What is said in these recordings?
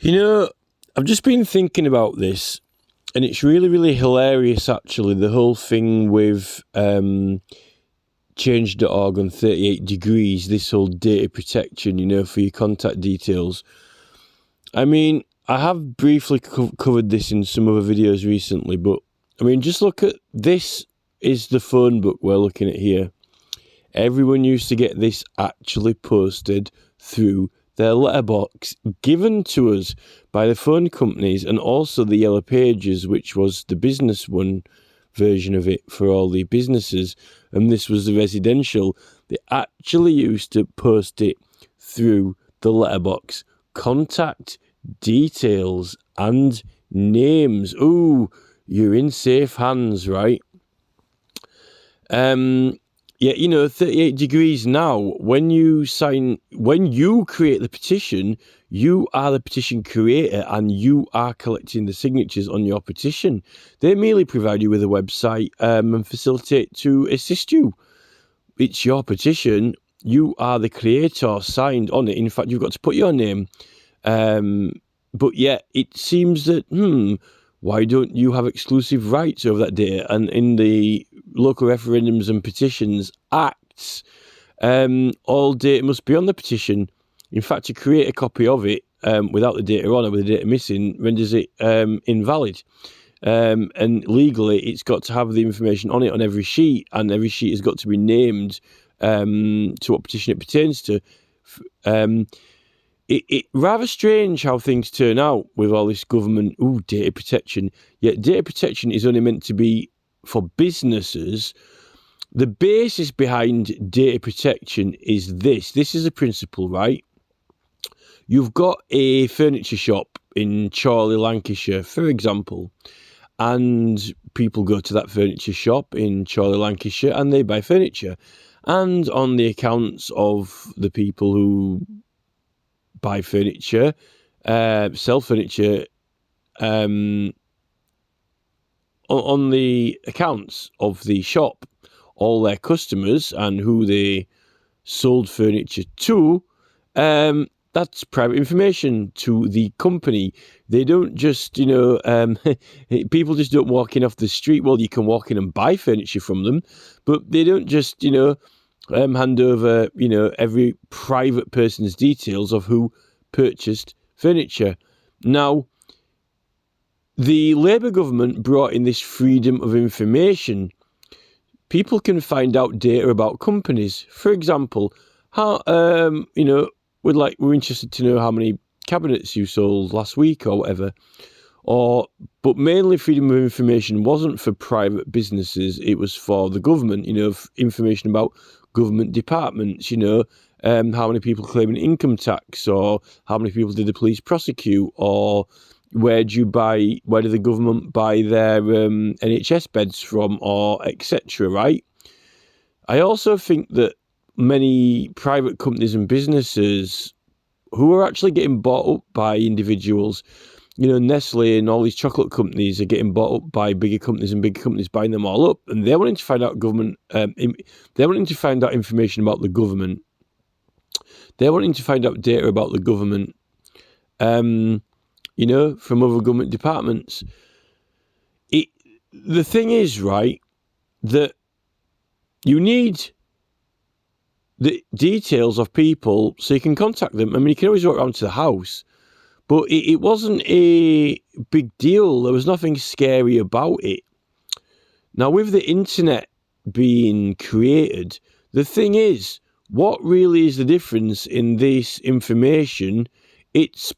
You know, I've just been thinking about this, and it's really, really hilarious, actually, the whole thing with change.org on 38 degrees, this whole data protection, for your contact details. I mean, I have briefly covered this in some other videos recently, but, just look at this is the phone book we're looking at here. Everyone used to get this actually posted through their letterbox, given to us by the phone companies, and also the Yellow Pages, which was the business one version of it for all the businesses, and this was the residential. They actually used to post it through the letterbox. Contact details and names. Ooh, you're in safe hands, right? Yeah, 38 degrees now, when you create the petition, you are the petition creator and you are collecting the signatures on your petition. They merely provide you with a website and facilitate to assist you. It's your petition. You are the creator signed on it. In fact, you've got to put your name. But yet it seems that, why don't you have exclusive rights over that data? And in the Local Referendums and Petitions Acts, all data must be on the petition. In fact, to create a copy of it without the data on it, with the data missing, renders it invalid. And legally, it's got to have the information on it on every sheet, and every sheet has got to be named to what petition it pertains to. It rather strange how things turn out with all this government, data protection. Yet data protection is only meant to be for businesses. The basis behind data protection is this. This is a principle, right? You've got a furniture shop in Chorley, Lancashire, for example, and people go to that furniture shop in Chorley, Lancashire, and they buy furniture. And on the accounts of the people who buy furniture, sell furniture, on the accounts of the shop, all their customers and who they sold furniture to, that's private information to the company. They don't just, people just don't walk in off the street. Well, you can walk in and buy furniture from them, but they don't just, hand over, every private person's details of who purchased furniture. Now, the Labour government brought in this freedom of information. People can find out data about companies. For example, how, we're interested to know how many cabinets you sold last week or whatever. But mainly freedom of information wasn't for private businesses. It was for the government, information about government departments, how many people claiming income tax, or how many people did the police prosecute, or where did the government buy their NHS beds from, or etc., right? I also think that many private companies and businesses who are actually getting bought up by individuals, Nestle and all these chocolate companies are getting bought up by bigger companies, and bigger companies buying them all up, and they're wanting to find out they're wanting to find out information about the government. They're wanting to find out data about the government, from other government departments. The thing is, right, that you need the details of people so you can contact them. You can always walk around to the house, but it wasn't a big deal. There was nothing scary about it. Now, with the internet being created, the thing is, what really is the difference in this information? It's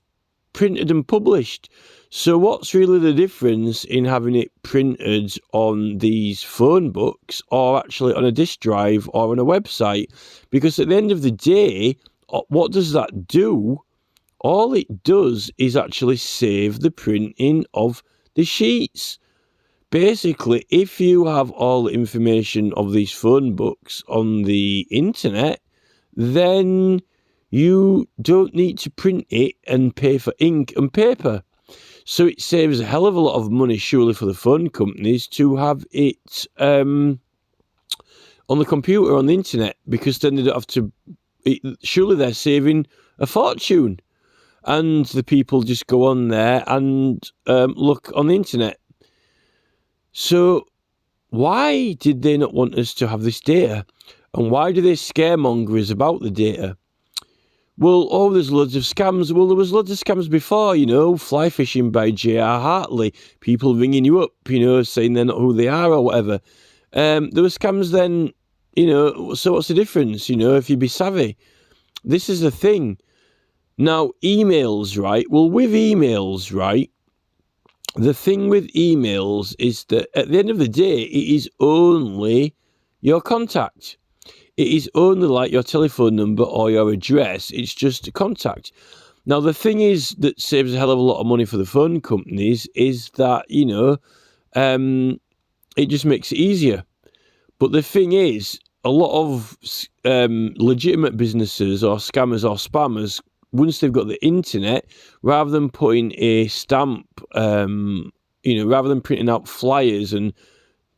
printed and published. So what's really the difference in having it printed on these phone books, or actually on a disk drive, or on a website? Because at the end of the day, what does that do? All it does is actually save the printing of the sheets. Basically, if you have all the information of these phone books on the internet, then you don't need to print it and pay for ink and paper. So it saves a hell of a lot of money, surely, for the phone companies to have it on the computer, on the internet, because then they don't have to. Surely they're saving a fortune. and the people just go on there and look on the internet. So why did they not want us to have this data? And why do they scaremonger us about the data? Well, there's loads of scams. Well, there was loads of scams before, fly fishing by J.R. Hartley, people ringing you up, saying they're not who they are or whatever. There were scams then, so what's the difference, if you be savvy? This is the thing. Now, emails, right? Well, with emails, right, the thing with emails is that at the end of the day, it is only your contact. It is only like your telephone number or your address. It's just a contact. Now, the thing is that saves a hell of a lot of money for the phone companies is that, it just makes it easier. But the thing is, a lot of legitimate businesses or scammers or spammers, once they've got the internet, rather than putting a stamp, rather than printing out flyers and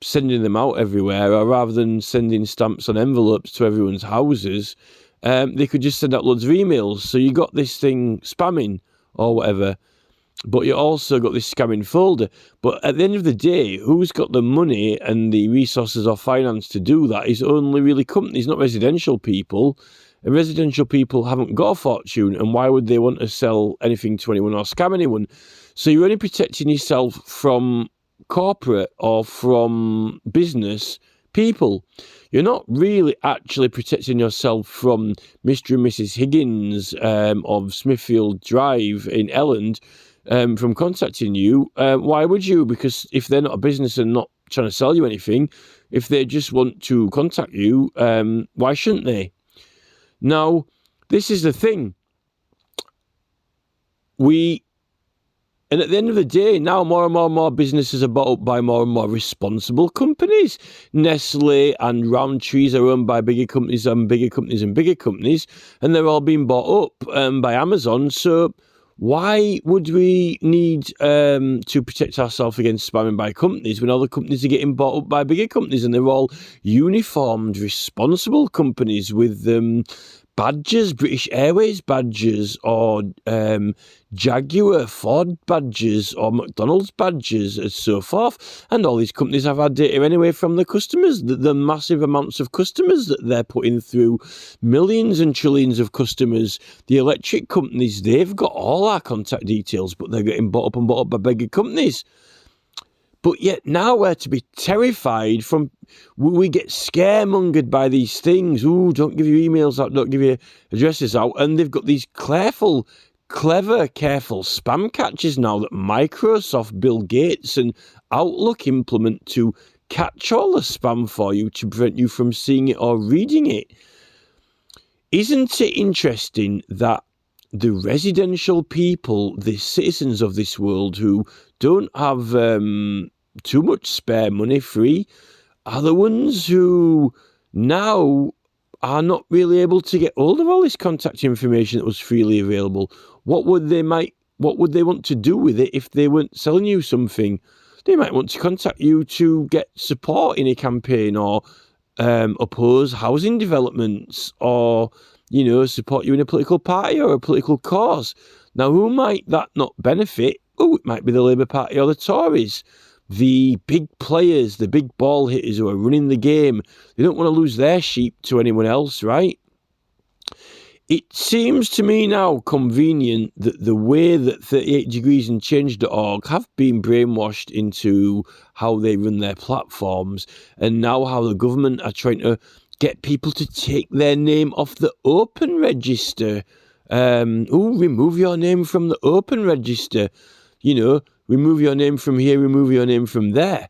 sending them out everywhere, or rather than sending stamps on envelopes to everyone's houses, they could just send out loads of emails. So you got this thing spamming or whatever, but you also got this scamming folder. But at the end of the day, who's got the money and the resources or finance to do that is only really companies, not residential people. And residential people haven't got a fortune, and why would they want to sell anything to anyone or scam anyone? So you're only protecting yourself from corporate or from business people. You're not really actually protecting yourself from Mr. and Mrs. Higgins of Smithfield Drive in Elland from contacting you. Why would you? Because if they're not a business and not trying to sell you anything, if they just want to contact you, why shouldn't they? Now, this is the thing. And at the end of the day, now more and more businesses are bought up by more and more responsible companies. Nestle and Roundtrees are owned by bigger companies and bigger companies and bigger companies, and they're all being bought up by Amazon. So why would we need to protect ourselves against spamming by companies when all the companies are getting bought up by bigger companies, and they're all uniformed, responsible companies with badges, British Airways badges, or Jaguar, Ford badges, or McDonald's badges, and so forth. And all these companies have had data anyway from the customers, the massive amounts of customers that they're putting through, millions and trillions of customers. The electric companies, they've got all our contact details, but they're getting bought up by bigger companies. But yet now we're to be terrified from, we get scaremongered by these things. Ooh, don't give your emails out, don't give your addresses out. And they've got these careful spam catchers now that Microsoft, Bill Gates and Outlook implement to catch all the spam for you to prevent you from seeing it or reading it. Isn't it interesting that the residential people, the citizens of this world who don't have too much spare money free, are the ones who now are not really able to get hold of all this contact information that was freely available? What would they want to do with it if they weren't selling you something? They might want to contact you to get support in a campaign, or oppose housing developments, or support you in a political party or a political cause. Now, who might that not benefit? Oh, it might be the Labour Party or the Tories. The big players, the big ball hitters who are running the game, they don't want to lose their sheep to anyone else, right? It seems to me now convenient that the way that 38 Degrees and Change.org have been brainwashed into how they run their platforms, and now how the government are trying to get people to take their name off the open register. Remove your name from the open register. Remove your name from here, remove your name from there.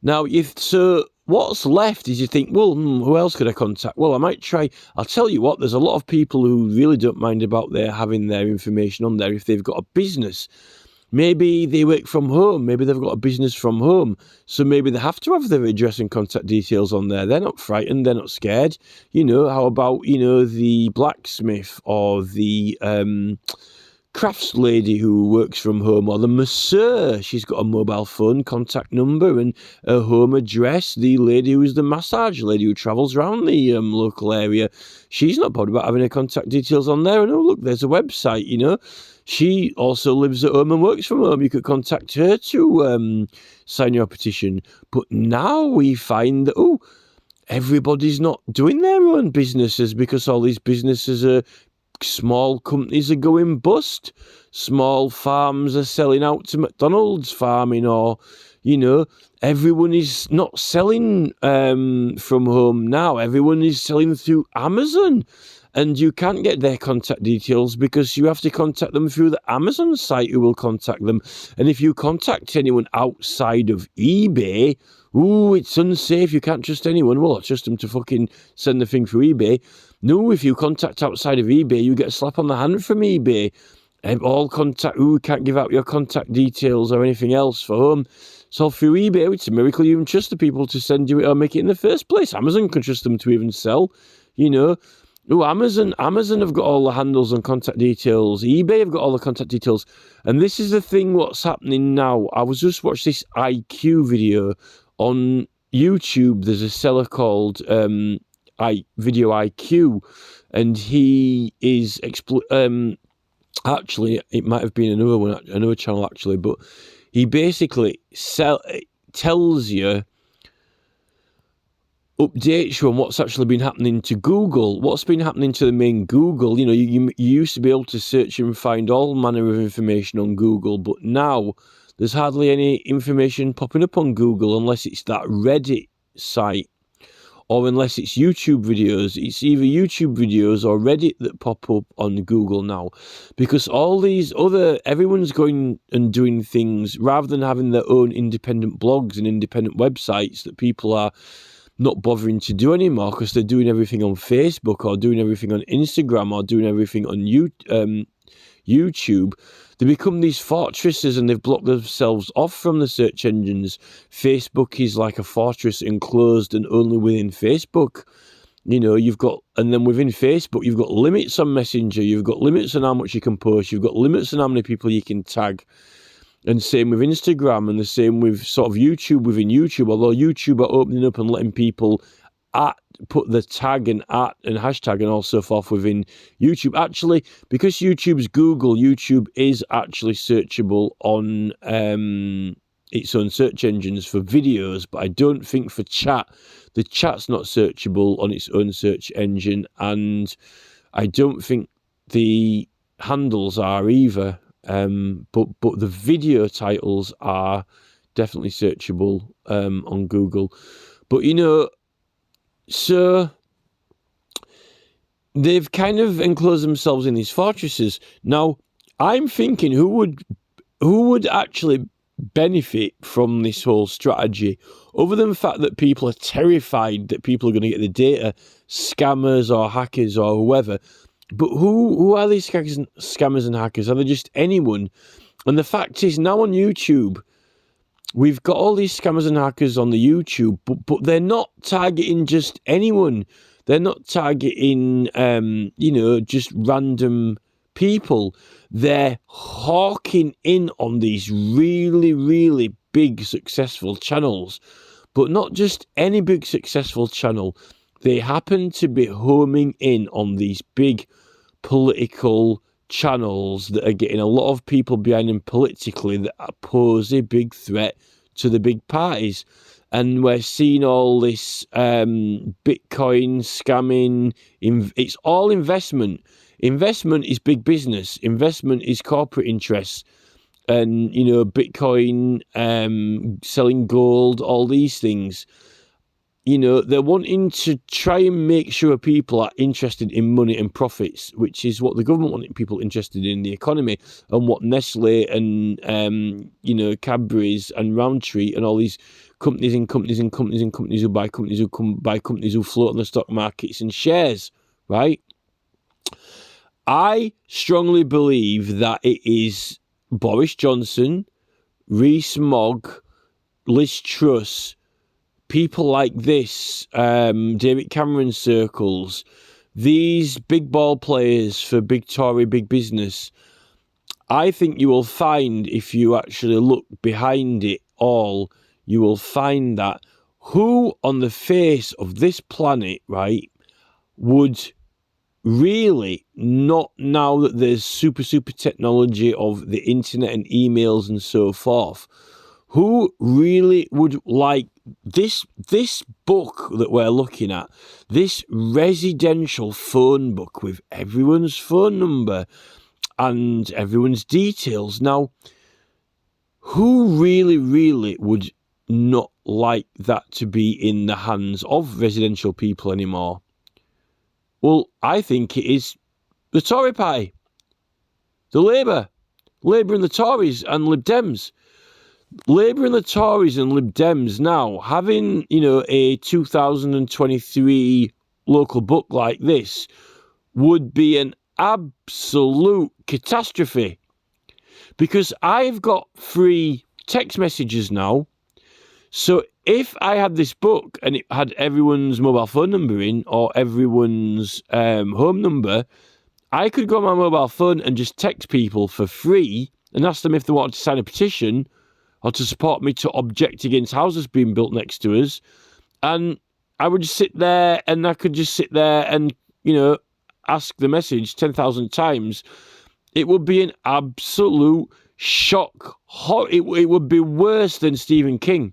Now, what's left is you think, well, who else could I contact? Well, I might try. I'll tell you what, there's a lot of people who really don't mind about having their information on there if they've got a business. Maybe they work from home. Maybe they've got a business from home. So maybe they have to have their address and contact details on there. They're not frightened. They're not scared. How about, the blacksmith or the crafts lady who works from home, or the masseur. She's got a mobile phone contact number and a home address. The lady who's the massage lady who travels around the local area, she's not bothered about having her contact details on there. And oh, look, there's a website, you know. She also lives at home and works from home. You could contact her to sign your petition. But now we find that, oh, everybody's not doing their own businesses because all these businesses are small companies are going bust. Small farms are selling out to McDonald's farming, or, you know, everyone is not selling from home now. Everyone is selling through Amazon. And you can't get their contact details because you have to contact them through the Amazon site who will contact them. And if you contact anyone outside of eBay, ooh, it's unsafe. You can't trust anyone. Well, I trust them to fucking send the thing through eBay. No, if you contact outside of eBay, you get a slap on the hand from eBay. All contact, ooh, can't give out your contact details or anything else for home. So through eBay, it's a miracle you even trust the people to send you it or make it in the first place. Amazon can trust them to even sell, you know. Oh, Amazon have got all the handles and contact details. eBay have got all the contact details. And this is the thing what's happening now. I was just watching this IQ video on YouTube. There's a seller called Video IQ, and he is actually, it might have been another channel actually, but he basically tells you, updates you on what's actually been happening to Google, what's been happening to the main Google. You know, you used to be able to search and find all manner of information on Google, but now there's hardly any information popping up on Google unless it's that Reddit site, or unless it's YouTube videos. It's either YouTube videos or Reddit that pop up on Google now, because all these everyone's going and doing things rather than having their own independent blogs and independent websites that people are not bothering to do anymore because they're doing everything on Facebook or doing everything on Instagram or doing everything on YouTube. They become these fortresses and they've blocked themselves off from the search engines. Facebook is like a fortress enclosed and only within Facebook. You know, and then within Facebook, you've got limits on Messenger, you've got limits on how much you can post, you've got limits on how many people you can tag. And same with Instagram, and the same with sort of YouTube within YouTube, although YouTube are opening up and letting people put the tag and hashtag and all so forth within YouTube. Actually, because YouTube's Google, YouTube is actually searchable on its own search engines for videos, but I don't think for chat. The chat's not searchable on its own search engine, and I don't think the handles are either. But the video titles are definitely searchable on Google. But, you know, so they've kind of enclosed themselves in these fortresses. Now, I'm thinking who would actually benefit from this whole strategy, other than the fact that people are terrified that people are going to get the data, scammers or hackers or whoever. But who are these scammers and hackers? Are they just anyone? And the fact is, now on YouTube, we've got all these scammers and hackers on the YouTube, but they're not targeting just anyone. They're not targeting, just random people. They're hawking in on these really, really big successful channels, but not just any big successful channel. They happen to be homing in on these big political channels that are getting a lot of people behind them politically that pose a big threat to the big parties. And we're seeing all this Bitcoin scamming. It's all investment. Investment is big business. Investment is corporate interests. And, you know, Bitcoin, selling gold, all these things. You know, they're wanting to try and make sure people are interested in money and profits, which is what the government wanted people interested in the economy, and what Nestle and, Cadbury's and Roundtree and all these companies who buy companies who float on the stock markets and shares, right? I strongly believe that it is Boris Johnson, Rees-Mogg, Liz Truss, people like this, David Cameron circles, these big ball players for big Tory, big business, I think you will find, if you actually look behind it all, you will find that who on the face of this planet, right, would really not, now that there's super technology of the internet and emails and so forth, who really would like this book that we're looking at, this residential phone book with everyone's phone number and everyone's details. Now, who really would not like that to be in the hands of residential people anymore? Well, I think it is the Tory party, the Labour and the Tories and Lib Dems. Labour and the Tories and Lib Dems now having, a 2023 local book like this would be an absolute catastrophe, because I've got free text messages now. So if I had this book and it had everyone's mobile phone number in, or everyone's home number, I could go on my mobile phone and just text people for free and ask them if they wanted to sign a petition or to support me to object against houses being built next to us. And I would just sit there, and I could just sit there and, ask the message 10,000 times. It would be an absolute shock. It would be worse than Stephen King.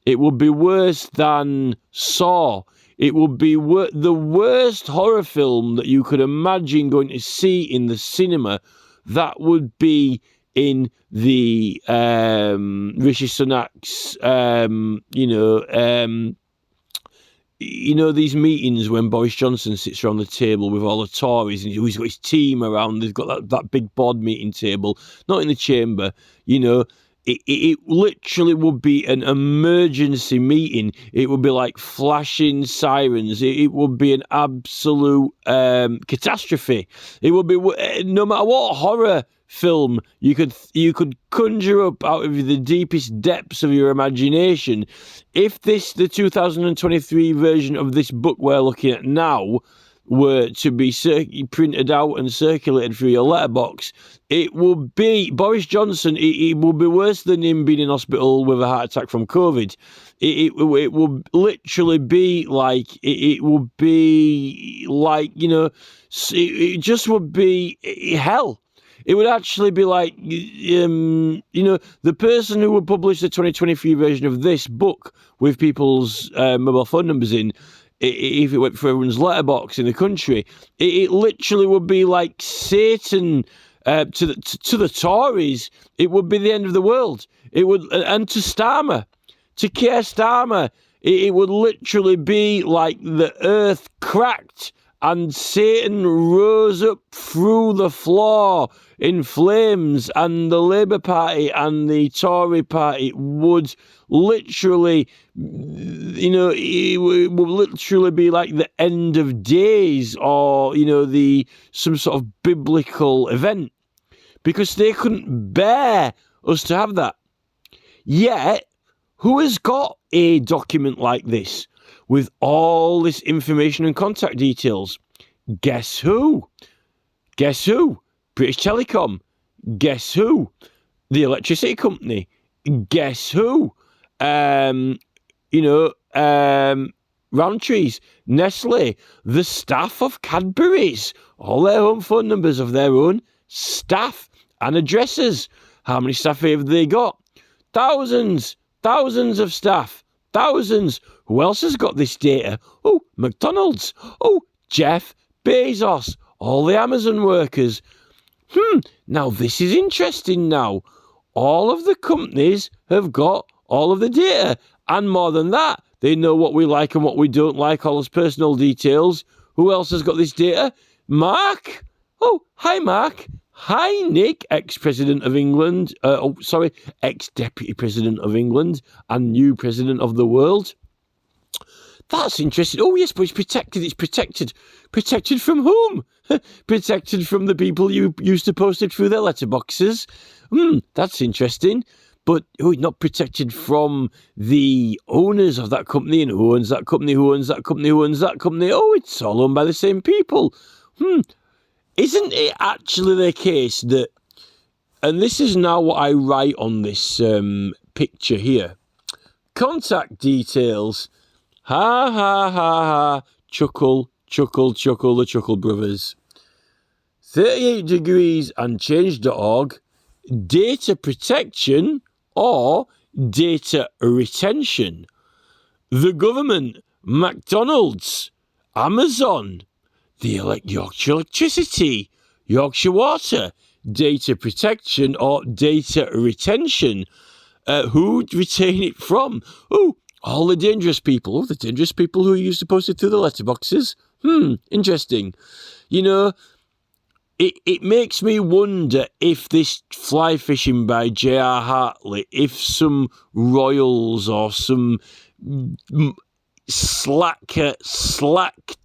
It would be worse than Saw. It would be the worst horror film that you could imagine going to see in the cinema. That would be in the Rishi Sunak's, these meetings when Boris Johnson sits around the table with all the Tories and he's got his team around. They've got that big board meeting table, not in the chamber, It literally would be an emergency meeting. It would be like flashing sirens. It would be an absolute catastrophe. It would be, no matter what horror film you could conjure up out of the deepest depths of your imagination, if the 2023 version of this book we're looking at now were to be printed out and circulated through your letterbox, it would be Boris Johnson. It would be worse than him being in hospital with a heart attack from COVID. It would literally be like, it would be like, it just would be hell. It would actually be like, the person who would publish the 2023 version of this book with people's mobile phone numbers in, if it went for everyone's letterbox in the country, it literally would be like Satan to the Tories. It would be the end of the world. It would, and to Starmer, to Keir Starmer, it would literally be like the earth cracked and Satan rose up through the floor in flames, and the Labour Party and the Tory Party would literally, it would literally be like the end of days, or, some sort of biblical event, because they couldn't bear us to have that. Yet, who has got a document like this with all this information and contact details? Guess who? Guess who? British Telecom. Guess who? The electricity company. Guess who? Roundtrees, Nestle, the staff of Cadbury's, all their own phone numbers of their own staff and addresses. How many staff have they got? Thousands of staff. Thousands. Who else has got this data? Oh, McDonald's. Oh, Jeff Bezos. All the Amazon workers. Now this is interesting now. All of the companies have got all of the data. And more than that, they know what we like and what we don't like, all those personal details. Who else has got this data? Mark. Oh, hi, Mark. Hi, Nick, ex-president of England. Ex-deputy president of England and new president of the world. That's interesting. Oh, yes, but it's protected. It's protected. Protected from whom? Protected from the people you used to post it through their letterboxes. That's interesting. But not protected from the owners of that company, and who owns that company, who owns that company, who owns that company. Oh, it's all owned by the same people. Isn't it actually the case that And this is now what I write on this picture here. Contact details. Ha, ha, ha, ha. Chuckle, chuckle, chuckle, the Chuckle Brothers. 38 degrees and change.org. Data protection or data retention. The government, McDonald's, Amazon, the Yorkshire Electricity, Yorkshire Water, data protection or data retention. Who'd retain it from? Oh, all the dangerous people. Oh, the dangerous people who used to post it through the letterboxes. Interesting. You know, it makes me wonder if this fly fishing by J.R. Hartley, if some royals or some slack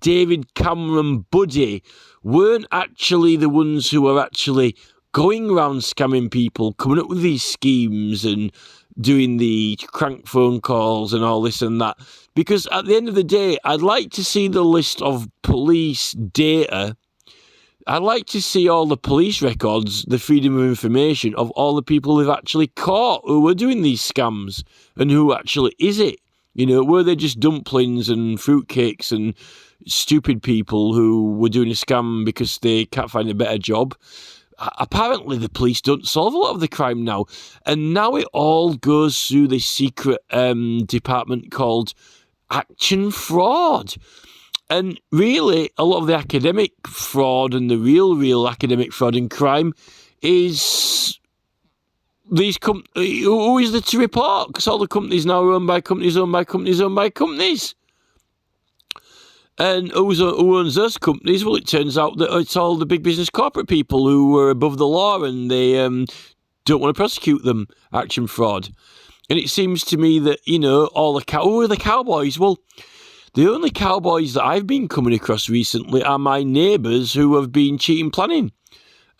David Cameron buddy weren't actually the ones who were actually going around scamming people, coming up with these schemes and doing the crank phone calls and all this and that. Because at the end of the day, I'd like to see the list of police data. I'd like to see all the police records, the freedom of information of all the people who've actually caught who were doing these scams and who actually is it. You know, were they just dumplings and fruitcakes and stupid people who were doing a scam because they can't find a better job? Apparently, the police don't solve a lot of the crime now. And now it all goes through this secret department called Action Fraud. And really, a lot of the academic fraud and the real academic fraud and crime is these who is there to report? Because all the companies now are owned by companies, owned by companies, owned by companies. And who owns those companies? Well, it turns out that it's all the big business corporate people who are above the law and they don't want to prosecute them. Action fraud. And it seems to me that, you know, who are the cowboys? Well, the only cowboys that I've been coming across recently are my neighbours who have been cheating planning.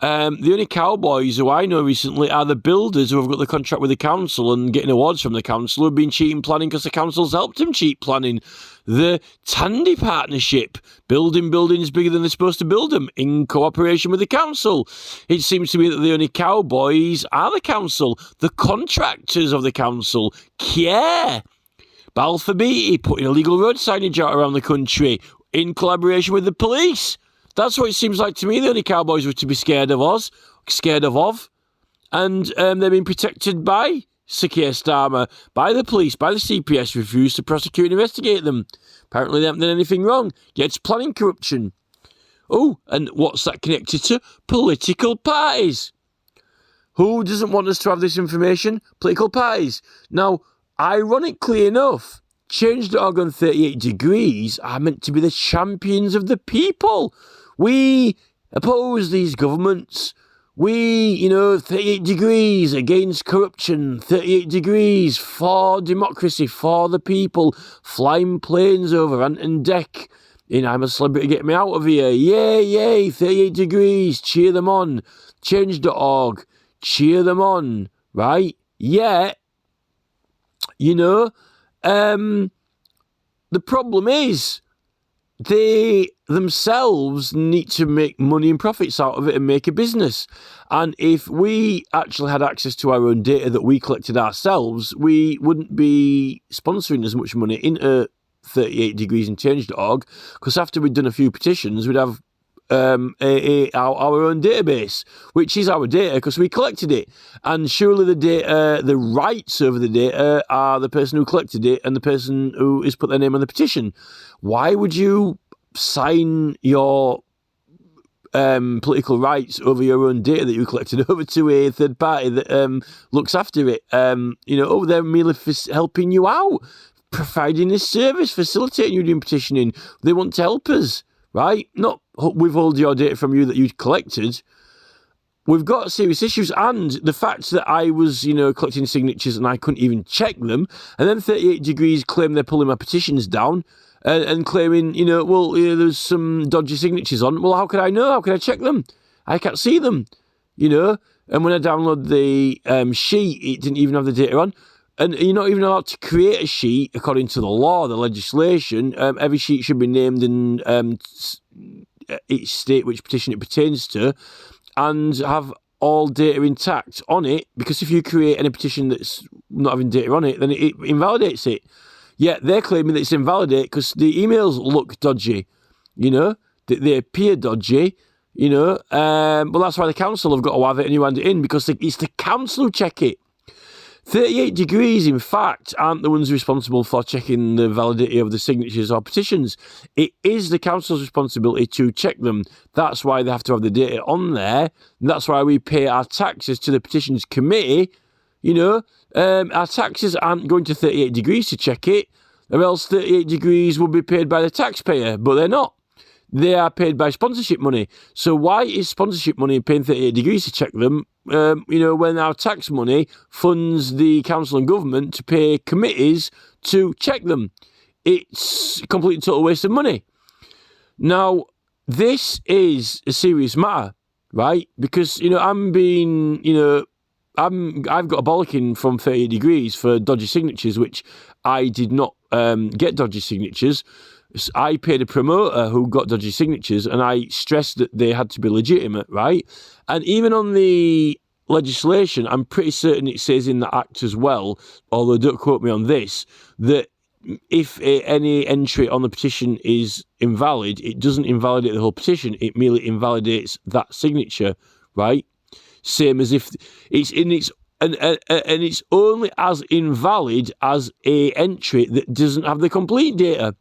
The only cowboys who I know recently are the builders who have got the contract with the council and getting awards from the council who have been cheating planning because the council's helped them cheat planning. The Tandy Partnership, building buildings bigger than they're supposed to build them in cooperation with the council. It seems to me that the only cowboys are the council, the contractors of the council. Care. Balfour Beatty putting illegal road signage out around the country in collaboration with the police. That's what it seems like to me. The only cowboys were to be scared of. And they're being protected by Sir Keir Starmer, by the police, by the CPS, refused to prosecute and investigate them. Apparently they haven't done anything wrong. Yet it's planning corruption. Oh, and what's that connected to? Political parties. Who doesn't want us to have this information? Political parties. Now, ironically enough, Change.org on 38 Degrees are meant to be the champions of the people. We oppose these governments. We, 38 Degrees against corruption, 38 Degrees for democracy, for the people, flying planes over Ant and Deck. I'm a celebrity, get me out of here. Yay, 38 Degrees, cheer them on. Change.org, cheer them on, right? Yeah, the problem is they themselves need to make money and profits out of it and make a business. And if we actually had access to our own data that we collected ourselves, we wouldn't be sponsoring as much money into 38 Degrees and Change.org, because after we'd done a few petitions, we'd have our own database, which is our data because we collected it. And surely the data, the rights over the data are the person who collected it and the person who has put their name on the petition. Why would you sign your political rights over your own data that you collected over to a third party that looks after it? They're merely helping you out, providing a service, facilitating you doing petitioning. They want to help us, right? Not withhold your data from you that you collected. We've got serious issues, and the fact that I was, collecting signatures and I couldn't even check them, and then 38 Degrees claim they're pulling my petitions down and claiming, there's some dodgy signatures on. Well, how could I know? How can I check them? I can't see them, And when I download the sheet, it didn't even have the data on. And you're not even allowed to create a sheet according to the law, the legislation. Every sheet should be named in each state which petition it pertains to, and have all data intact on it, because if you create any petition that's not having data on it, then it invalidates it. Yet they're claiming that it's invalidated because the emails look dodgy, they appear dodgy, well, that's why the council have got to have it and you hand it in, because it's the council who check it. 38 Degrees, in fact, aren't the ones responsible for checking the validity of the signatures or petitions. It is the council's responsibility to check them. That's why they have to have the data on there. And that's why we pay our taxes to the petitions committee. Our taxes aren't going to 38 Degrees to check it, or else 38 Degrees will be paid by the taxpayer, but they're not. They are paid by sponsorship money. So why is sponsorship money paying 38 Degrees to check them, when our tax money funds the council and government to pay committees to check them? It's a complete and total waste of money. Now, this is a serious matter, right? Because, I've got a bollocking from 38 Degrees for dodgy signatures, which I did not get dodgy signatures. I paid a promoter who got dodgy signatures, and I stressed that they had to be legitimate, right? And even on the legislation, I'm pretty certain it says in the Act as well, although don't quote me on this, that if any entry on the petition is invalid, it doesn't invalidate the whole petition, it merely invalidates that signature, right? Same as if it's in its... And it's only as invalid as a entry that doesn't have the complete data.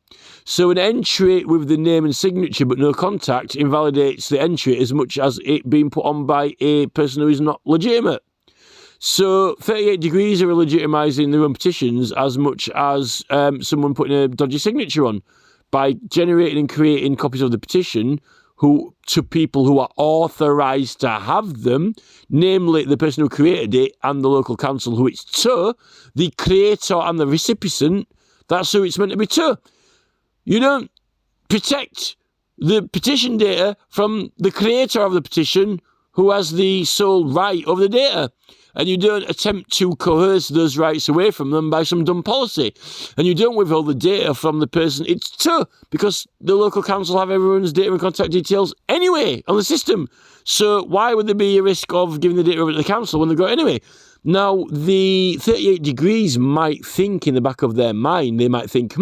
So an entry with the name and signature but no contact invalidates the entry as much as it being put on by a person who is not legitimate. So 38 Degrees are legitimising their own petitions as much as someone putting a dodgy signature on by generating and creating copies of the petition to people who are authorised to have them, namely the person who created it and the local council who it's to, the creator and the recipient. That's who it's meant to be to. You don't protect the petition data from the creator of the petition who has the sole right over the data. And you don't attempt to coerce those rights away from them by some dumb policy. And you don't withhold the data from the person it's to, because the local council have everyone's data and contact details anyway on the system. So why would there be a risk of giving the data over to the council when they've got it anyway? Now, the 38 Degrees might think in the back of their mind, they might think,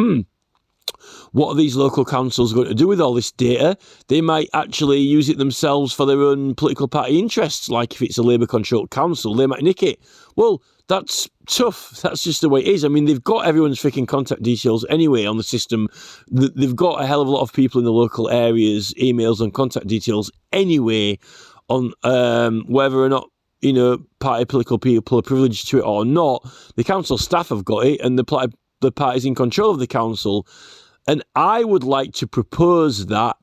what are these local councils going to do with all this data? They might actually use it themselves for their own political party interests, like if it's a Labour-controlled council, they might nick it. Well, that's tough. That's just the way it is. I mean, they've got everyone's freaking contact details anyway on the system. They've got a hell of a lot of people in the local areas, emails and contact details anyway, on whether or not, party political people are privileged to it or not. The council staff have got it, and the party's in control of the council. And I would like to propose that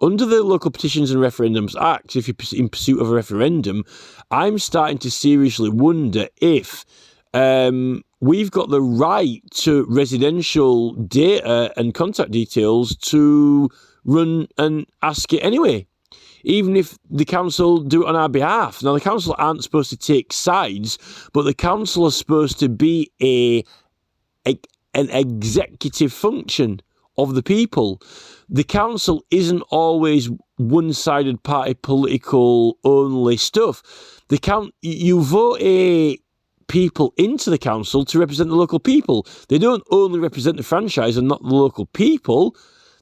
under the Local Petitions and Referendums Act, if you're in pursuit of a referendum, I'm starting to seriously wonder if we've got the right to residential data and contact details to run and ask it anyway, even if the council do it on our behalf. Now, the council aren't supposed to take sides, but the council is supposed to be an executive function of the people. The council isn't always one-sided party political only stuff. You vote people into the council to represent the local people. They don't only represent the franchise and not the local people.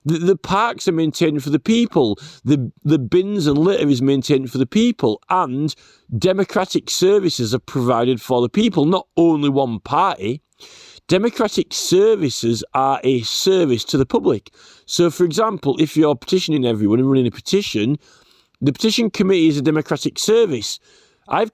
The parks are maintained for the people. The bins and litter is maintained for the people. And democratic services are provided for the people, not only one party. Democratic services are a service to the public. So, for example, if you're petitioning everyone and running a petition, the petition committee is a democratic service. I've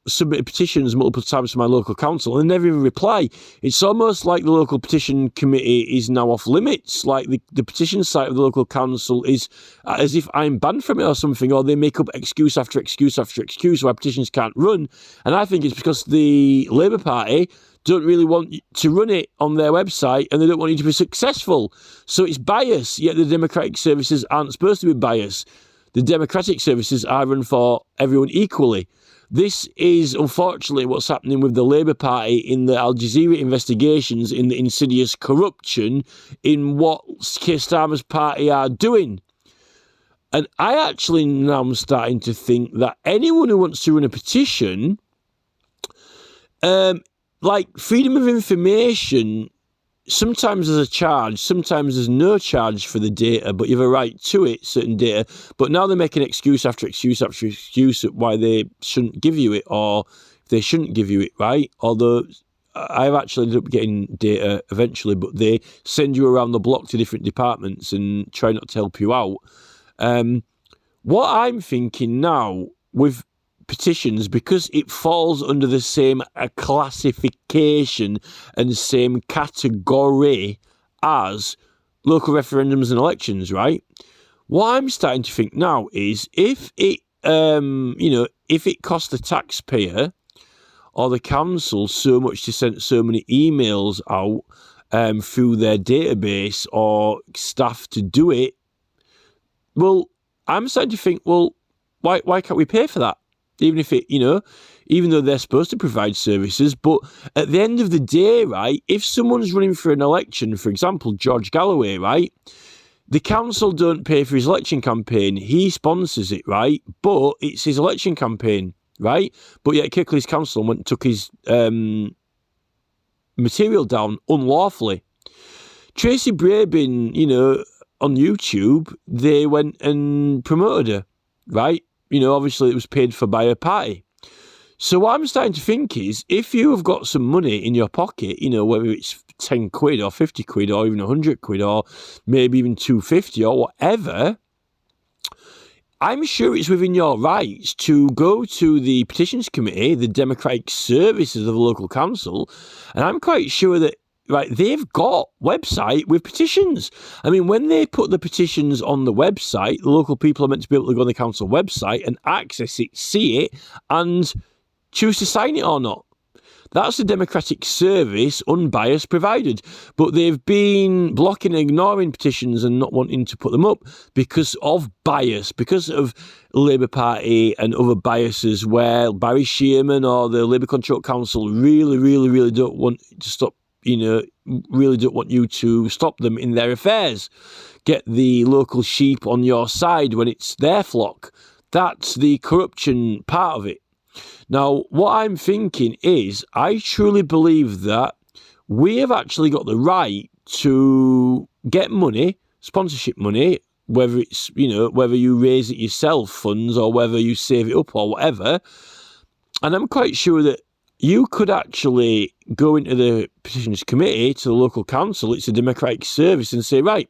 submitted petitions multiple times to my local council and they never even reply. It's almost like the local petition committee is now off limits. Like the petition site of the local council is as if I'm banned from it or something, or they make up excuse after excuse after excuse why petitions can't run. And I think it's because the Labour Party don't really want to run it on their website and they don't want you to be successful. So it's bias, yet the democratic services aren't supposed to be biased. The democratic services are run for everyone equally. This is unfortunately what's happening with the Labour Party in the Al Jazeera investigations, in the insidious corruption in what Keir Starmer's party are doing. And I actually now am starting to think that anyone who wants to run a petition, like freedom of information, sometimes there's a charge, sometimes there's no charge for the data, but you have a right to it, certain data. But now they're making excuse after excuse after excuse at why they shouldn't give you it, or they shouldn't give you it, right? Although I've actually ended up getting data eventually, but they send you around the block to different departments and try not to help you out. What I'm thinking now with petitions, because it falls under the same classification and same category as local referendums and elections, right? What I'm starting to think now is if it, if it costs the taxpayer or the council so much to send so many emails out through their database or staff to do it, well, I'm starting to think, well, why can't we pay for that? Even if it, even though they're supposed to provide services. But at the end of the day, right, if someone's running for an election, for example, George Galloway, right, the council don't pay for his election campaign. He sponsors it, right? But it's his election campaign, right? But yet Kirklees Council went and took his material down unlawfully. Tracy Brabin, on YouTube, they went and promoted her, right? Obviously it was paid for by a party. So what I'm starting to think is, if you have got some money in your pocket, whether it's 10 quid or 50 quid or even 100 quid or maybe even 250 or whatever, I'm sure it's within your rights to go to the petitions committee, the democratic services of the local council, and I'm quite sure that they've got website with petitions. I mean, when they put the petitions on the website, the local people are meant to be able to go on the council website and access it, see it, and choose to sign it or not. That's the democratic service, unbiased, provided. But they've been blocking and ignoring petitions and not wanting to put them up because of bias, because of Labour Party and other biases where Barry Shearman or the Labour Control Council really don't want to stop, really don't want you to stop them in their affairs. Get the local sheep on your side when it's their flock. That's the corruption part of it. Now, what I'm thinking is, I truly believe that we have actually got the right to get money, sponsorship money, whether it's, whether you raise it yourself, funds, or whether you save it up or whatever. And I'm quite sure that you could actually go into the petitions committee to the local council, it's a democratic service, and say, right,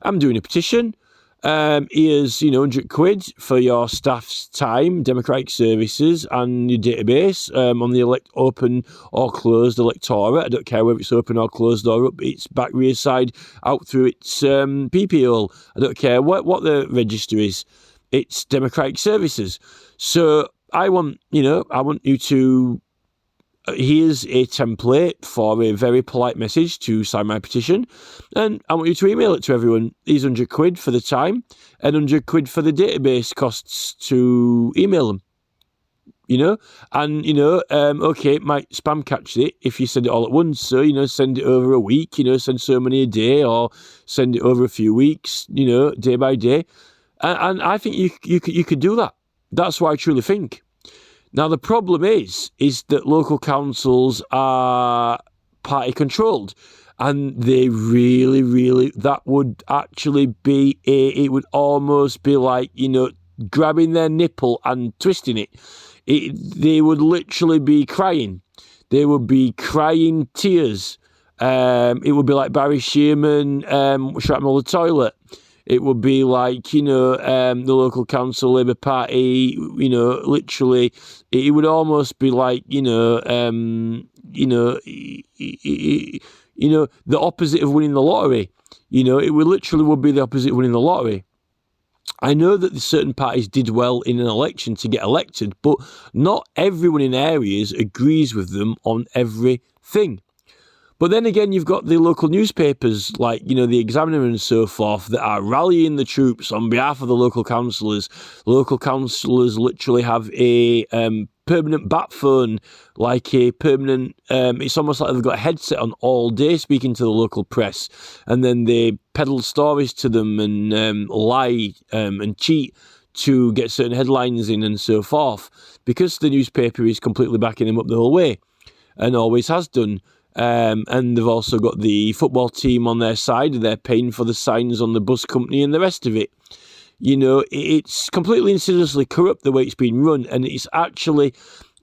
I'm doing a petition. Here's 100 quid for your staff's time, democratic services, and your database on the open or closed electorate. I don't care whether it's open or closed or up its back rear side out through its PPO. I don't care what the register is. It's democratic services. So I want you to. Here's a template for a very polite message to sign my petition, and I want you to email it to everyone. Here's 100 quid for the time and 100 quid for the database costs to email them. Okay, it might spam catch it if you send it all at once. So, send it over a week, send so many a day, or send it over a few weeks, day by day. And I think you could do that. That's what I truly think. Now, the problem is that local councils are party controlled, and they really, that would actually be it would almost be like, grabbing their nipple and twisting it. They would literally be crying. They would be crying tears. It would be like Barry Shearman shrapnel the toilet. It would be like, the local council Labour Party, literally, it would almost be like, the opposite of winning the lottery. It would be the opposite of winning the lottery. I know that certain parties did well in an election to get elected, but not everyone in areas agrees with them on everything. But then again, you've got the local newspapers like, the Examiner and so forth that are rallying the troops on behalf of the local councillors. Local councillors literally have a permanent bat phone, like a permanent, it's almost like they've got a headset on all day speaking to the local press, and then they peddle stories to them and lie and cheat to get certain headlines in and so forth, because the newspaper is completely backing them up the whole way and always has done. And they've also got the football team on their side. They're paying for the signs on the bus company and the rest of it. You know, it's completely insidiously corrupt the way it's been run, and it's actually,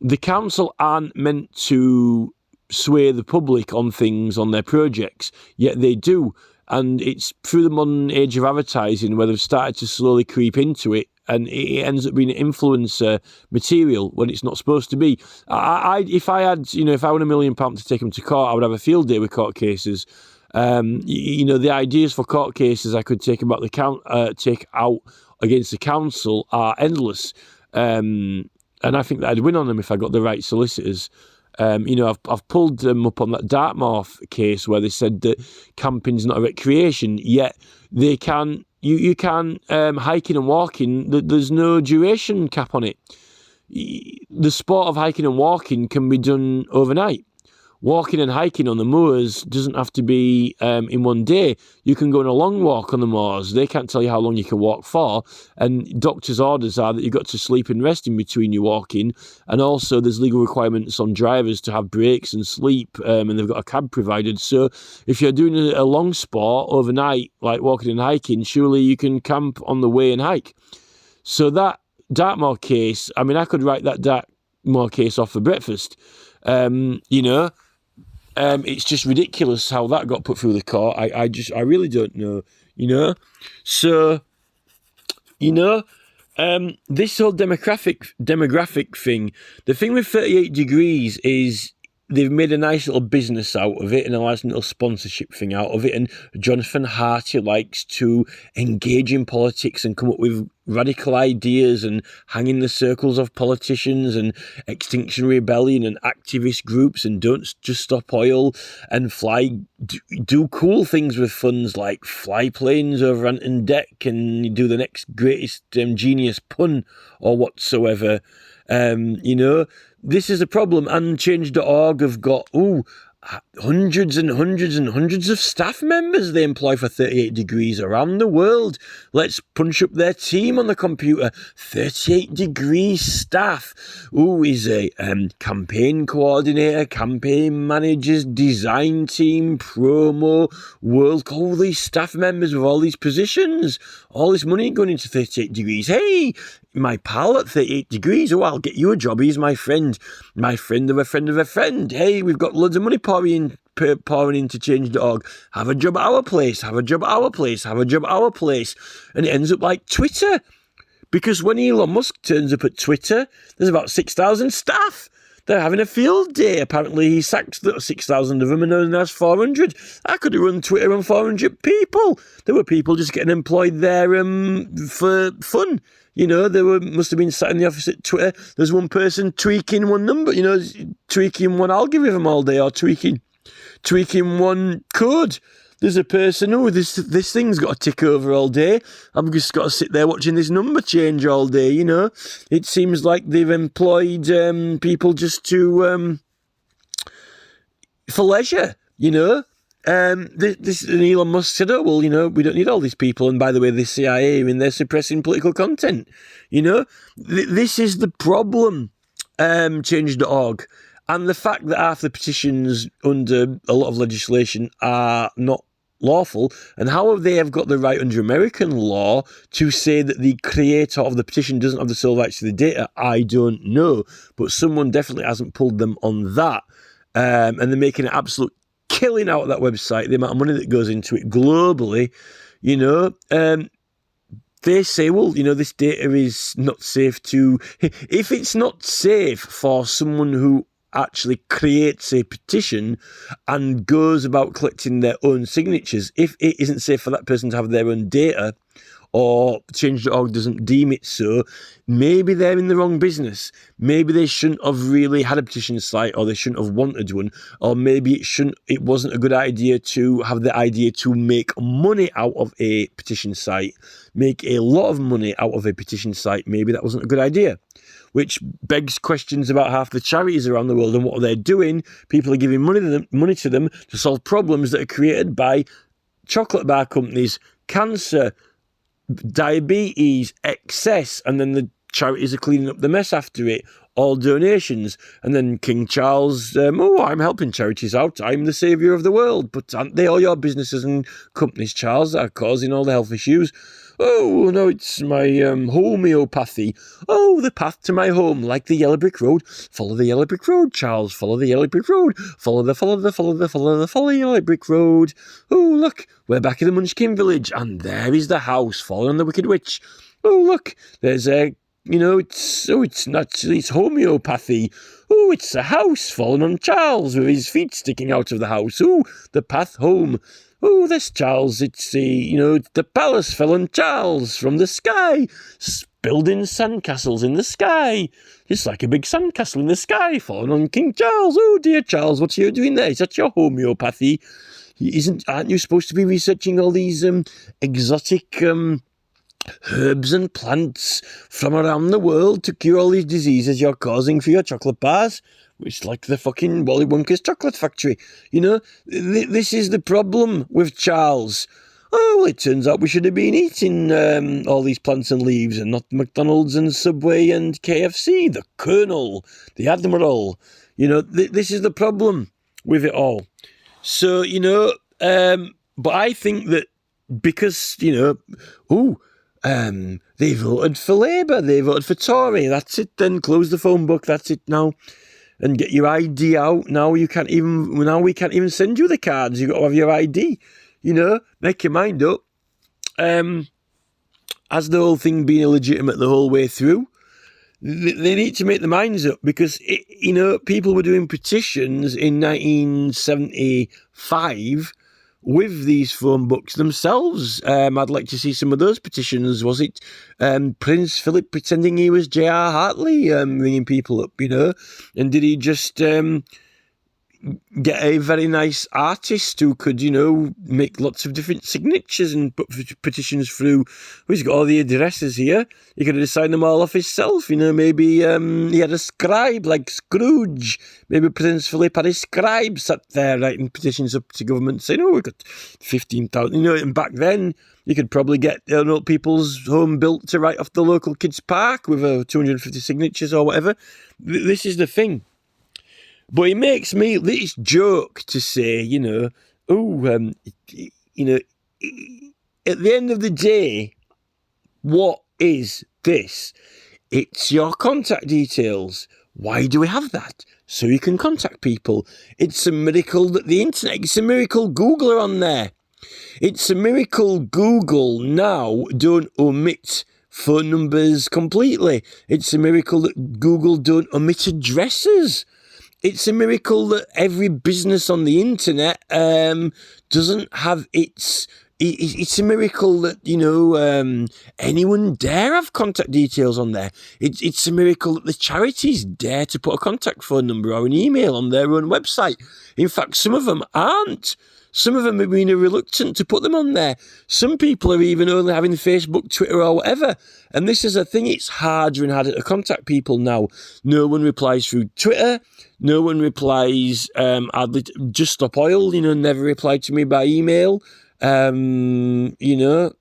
the council aren't meant to sway the public on things, on their projects, yet they do. And it's through the modern age of advertising where they've started to slowly creep into it, and it ends up being influencer material when it's not supposed to be. If I won £1 million to take them to court, I would have a field day with court cases. The ideas for court cases I could take out against the council are endless, and I think that I'd win on them if I got the right solicitors. I've pulled them up on that Dartmouth case where they said that camping's not a recreation, yet they can. You can hiking and walking. There's no duration cap on it. The sport of hiking and walking can be done overnight. Walking and hiking on the moors doesn't have to be in one day. You can go on a long walk on the moors. They can't tell you how long you can walk for. And doctors' orders are that you've got to sleep and rest in between your walking. And also there's legal requirements on drivers to have breaks and sleep, and they've got a cab provided. So if you're doing a long sport overnight, like walking and hiking, surely you can camp on the way and hike. So that Dartmoor case, I mean, I could write that Dartmoor case off for breakfast. It's just ridiculous how that got put through the court. I really don't know, So, this whole demographic thing, the thing with 38 Degrees is they've made a nice little business out of it and a nice little sponsorship thing out of it. And Jonathan Harty likes to engage in politics and come up with radical ideas and hang in the circles of politicians and Extinction Rebellion and activist groups and Don't Just Stop Oil and do cool things with funds like fly planes over Anton Deck and do the next greatest genius pun or whatsoever. This is a problem, and Change.org have got hundreds and hundreds and hundreds of staff members they employ for 38 Degrees around the world. Let's punch up their team on the computer. 38 Degrees staff. Is a campaign coordinator, campaign managers, design team, promo, all these staff members with all these positions. All this money going into 38 Degrees. Hey, my pal at 38 Degrees. I'll get you a job. He's my friend. My friend of a friend of a friend. Hey, we've got loads of money pouring into Change.org. Have a job at our place. Have a job at our place. Have a job at our place. And it ends up like Twitter. Because when Elon Musk turns up at Twitter, there's about 6,000 staff. They're having a field day. Apparently, he sacked 6,000 of them and only has 400. I could have run Twitter on 400 people. There were people just getting employed there for fun. Must have been sat in the office at Twitter. There's one person tweaking one number, tweaking one algorithm all day or tweaking one code. There's a person, this thing's got to tick over all day. I've just got to sit there watching this number change all day, It seems like they've employed people just to, for leisure, This Elon Musk said, we don't need all these people. And by the way, the CIA are in there suppressing political content. This is the problem, Change.org. And the fact that half the petitions under a lot of legislation are not lawful, and how they have got the right under American law to say that the creator of the petition doesn't have the sole rights to the data, I don't know. But someone definitely hasn't pulled them on that. And they're making an absolute killing out of that website, the amount of money that goes into it globally, they say, this data is not safe to... If it's not safe for someone who actually creates a petition and goes about collecting their own signatures, if it isn't safe for that person to have their own data, or Change.org doesn't deem it so, maybe they're in the wrong business. Maybe they shouldn't have really had a petition site, or they shouldn't have wanted one, or maybe it wasn't a good idea to have the idea to make money out of a petition site, make a lot of money out of a petition site. Maybe that wasn't a good idea. which begs questions about half the charities around the world and what they're doing. People are giving money to them to solve problems that are created by chocolate bar companies, cancer, diabetes, excess, and then the charities are cleaning up the mess after it, all donations. And then King Charles, I'm helping charities out, I'm the saviour of the world. But aren't they all your businesses and companies, Charles, that are causing all the health issues? Oh, no, it's my homeopathy. Oh, the path to my home, like the yellow brick road. Follow the yellow brick road, Charles. Follow the yellow brick road. Follow the yellow brick road. Oh, look, we're back in the Munchkin village, and there is the house falling on the Wicked Witch. Oh, look, there's it's homeopathy. Oh, it's a house falling on Charles with his feet sticking out of the house. Oh, the path home. Oh, there's Charles. It's the palace fell on Charles from the sky, building sandcastles in the sky. Just like a big sandcastle in the sky falling on King Charles. Oh, dear Charles, what are you doing there? Is that your homeopathy? Aren't you supposed to be researching all these exotic herbs and plants from around the world to cure all these diseases you're causing for your chocolate bars? It's like the fucking Wally Wonka's chocolate factory. This is the problem with Charles. Oh, well, it turns out we should have been eating all these plants and leaves and not McDonald's and Subway and KFC, the Colonel, the Admiral. This is the problem with it all. So, but I think that because, they voted for Labour, they voted for Tory, that's it then, close the phone book, that's it now. And get your ID out. Now we can't even send you the cards. You've got to have your ID. Make your mind up. Has the whole thing been illegitimate the whole way through? They need to make their minds up because, people were doing petitions in 1975 with these phone books themselves. I'd like to see some of those petitions. Was it Prince Philip pretending he was J.R. Hartley, ringing people up, And did he just get a very nice artist who could, make lots of different signatures and put petitions through? He's got all the addresses here. He could have signed them all off himself. Maybe he had a scribe like Scrooge. Maybe Prince Philip had a scribe sat there writing petitions up to government saying, we've got 15,000. And back then, you could probably get people's home built to write off the local kids' park with 250 signatures or whatever. This is the thing. But it makes me this joke to say, at the end of the day, what is this? It's your contact details. Why do we have that? So you can contact people. It's a miracle that the internet, it's a miracle Google are on there. It's a miracle Google now don't omit phone numbers completely. It's a miracle that Google don't omit addresses. It's a miracle that every business on the internet doesn't have its... It's a miracle that, anyone dare have contact details on there. It's a miracle that the charities dare to put a contact phone number or an email on their own website. In fact, some of them aren't. Some of them have been reluctant to put them on there. Some people are even only having Facebook, Twitter or whatever. And this is a thing, it's harder and harder to contact people now. No one replies through Twitter. No one replies, Just Stop Oil, never replied to me by email. No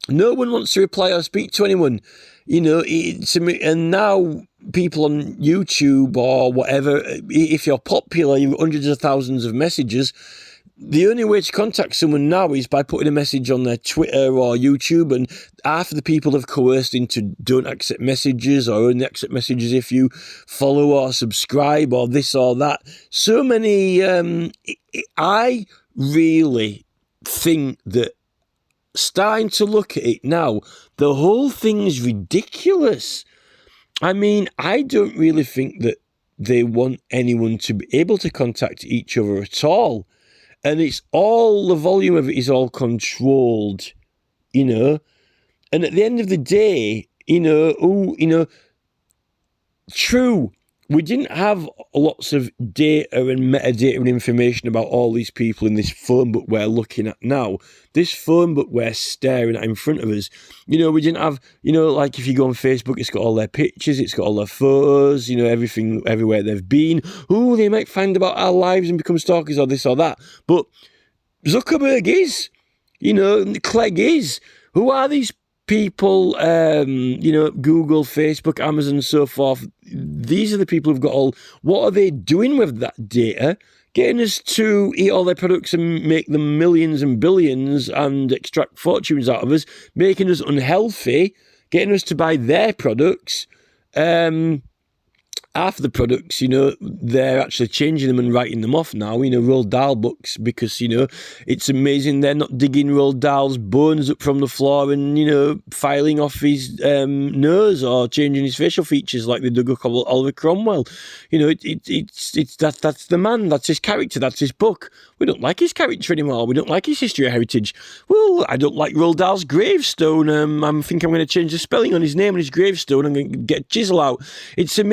one wants to reply or speak to anyone. And now people on YouTube or whatever, if you're popular, you've got hundreds of thousands of messages. The only way to contact someone now is by putting a message on their Twitter or YouTube, and half of the people have coerced into don't accept messages or only accept messages if you follow or subscribe or this or that. So many, I really think that starting to look at it now, the whole thing's ridiculous. I mean, I don't really think that they want anyone to be able to contact each other at all. And it's all, the volume of it is all controlled, And at the end of the day, true, we didn't have lots of data and metadata and information about all these people in this phone book we're looking at now. This phone book we're staring at in front of us, we didn't have, like if you go on Facebook, it's got all their pictures, it's got all their photos, everything, everywhere they've been. Who they might find about our lives and become stalkers or this or that. But Zuckerberg is, Clegg is. Who are these people? Google, Facebook, Amazon, and so forth. These are the people who've got all. What are they doing with that data? Getting us to eat all their products and make them millions and billions and extract fortunes out of us, making us unhealthy, getting us to buy their products. Half of the products, they're actually changing them and writing them off now, Roald Dahl books, because, it's amazing they're not digging Roald Dahl's bones up from the floor and, filing off his nose or changing his facial features like they dug up Oliver Cromwell. That's the man, that's his character, that's his book. We don't like his character anymore. We don't like his history or heritage. Well, I don't like Roald Dahl's gravestone. I think I'm going to change the spelling on his name and his gravestone. I'm going to get a chisel out. It's a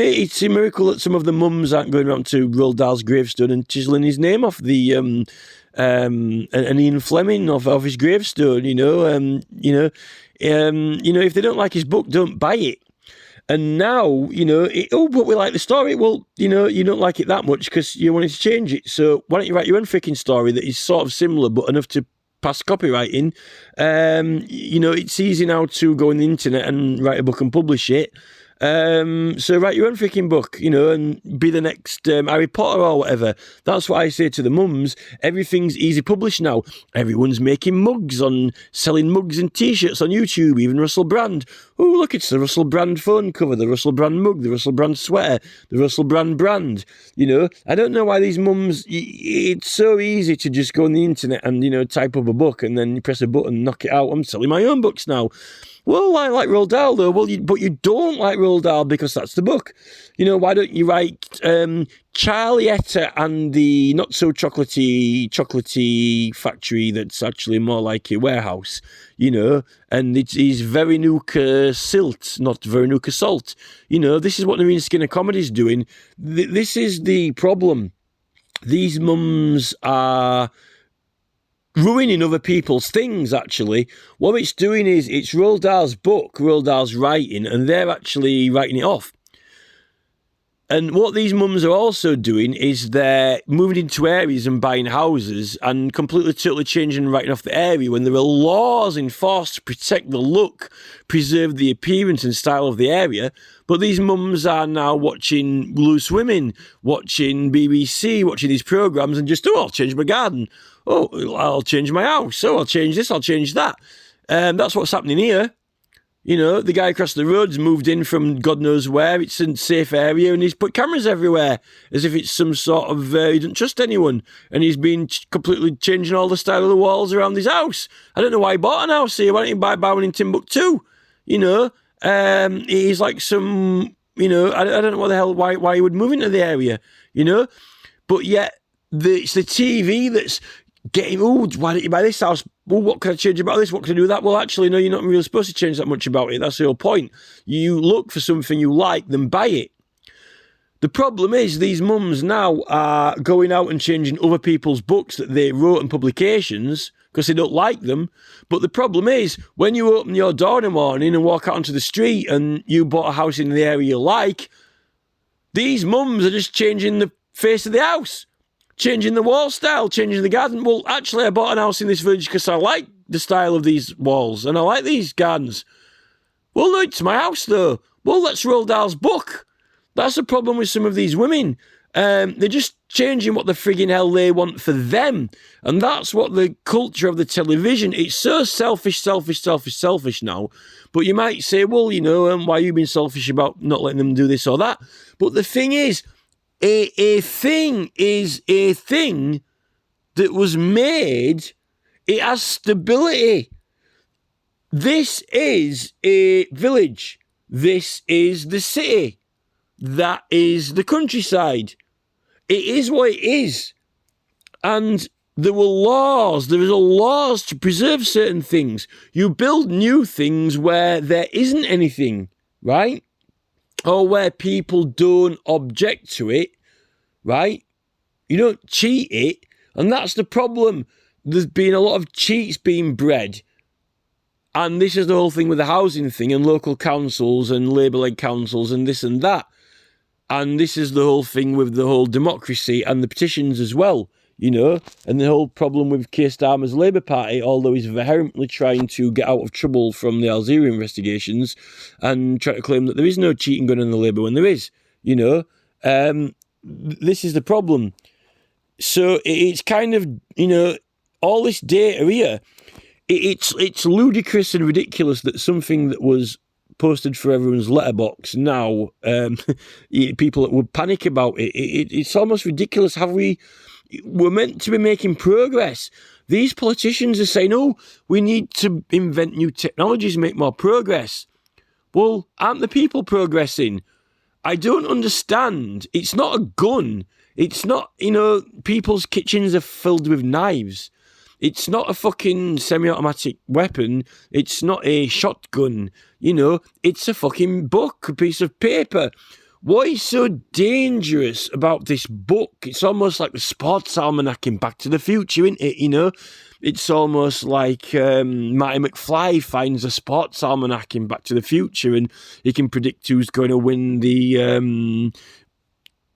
miracle that some of the mums aren't going around to Roald Dahl's gravestone and chiseling his name off the and Ian Fleming of his gravestone. If they don't like his book, don't buy it. And now, but we like the story. Well, you don't like it that much because you wanted to change it. So why don't you write your own freaking story that is sort of similar but enough to pass copywriting? It's easy now to go on the internet and write a book and publish it. So write your own freaking book, and be the next Harry Potter or whatever. That's what I say to the mums. Everything's easy published now. Everyone's making mugs selling mugs and t-shirts on YouTube, even Russell Brand. Oh, look, it's the Russell Brand phone cover, the Russell Brand mug, the Russell Brand sweater, the Russell Brand brand. I don't know why these mums, it's so easy to just go on the internet and, type up a book and then you press a button and knock it out. I'm selling my own books now. Well, I like Roald Dahl, though. Well, but you don't like Roald Dahl because that's the book. Why don't you write Charlietta and the not-so-chocolatey factory that's actually more like a warehouse, and it is Veronica Silt, not Veronica Salt. This is what Nerina Skinner Comedy's doing. This is the problem. These mums are ruining other people's things, actually. What it's doing is it's Roald Dahl's book, Roald Dahl's writing, and they're actually writing it off. And what these mums are also doing is they're moving into areas and buying houses and completely, totally changing and writing off the area when there are laws enforced to protect the look, preserve the appearance and style of the area. But these mums are now watching Loose Women, watching BBC, watching these programmes and just, I'll change my garden. Oh, I'll change my house. Oh, I'll change this, I'll change that. That's what's happening here. The guy across the road's moved in from God knows where. It's a safe area and he's put cameras everywhere as if it's some sort of, he doesn't trust anyone. And he's been completely changing all the style of the walls around his house. I don't know why he bought an house here. Why don't you buy one in Timbuktu? He's like some, I don't know what the hell, why he would move into the area, But yet, it's the TV that's getting, why don't you buy this house? What can I change about this? What can I do with that? Well, actually, no, you're not really supposed to change that much about it. That's the whole point. You look for something you like, then buy it. The problem is these mums now are going out and changing other people's books that they wrote in publications because they don't like them. But the problem is when you open your door in the morning and walk out onto the street and you bought a house in the area you like, these mums are just changing the face of the house. Changing the wall style, changing the garden. Well, actually, I bought an house in this village because I like the style of these walls and I like these gardens. Well, no, it's my house, though. Well, that's Roald Dahl's book. That's the problem with some of these women. They're just changing what the frigging hell they want for them. And that's what the culture of the television, it's so selfish now. But you might say, well, why are you being selfish about not letting them do this or that? But the thing is, a thing is a thing that was made, it has stability. This is a village. This is the city. That is the countryside. It is what it is. And there were laws. There are laws to preserve certain things. You build new things where there isn't anything, right? or where people don't object to it, right? You don't cheat it, and that's the problem. There's been a lot of cheats being bred, and this is the whole thing with the housing thing and local councils and Labour-led councils and this and that. And this is the whole thing with the whole democracy and the petitions as well, and the whole problem with Keir Starmer's Labour Party, although he's vehemently trying to get out of trouble from the Al Jazeera investigations and try to claim that there is no cheating going on in the Labour when there is, this is the problem. So it's kind of, all this data here, it's ludicrous and ridiculous that something that was posted for everyone's letterbox now, people that would panic about it. It's almost ridiculous. We're meant to be making progress. These politicians are saying, oh, we need to invent new technologies and make more progress. Well, aren't the people progressing? I don't understand. It's not a gun. It's not, people's kitchens are filled with knives. It's not a fucking semi-automatic weapon. It's not a shotgun. It's a fucking book, a piece of paper. What is so dangerous about this book? It's almost like the sports almanac in Back to the Future, isn't it? It's almost like Marty McFly finds a sports almanac in Back to the Future and he can predict who's going to win the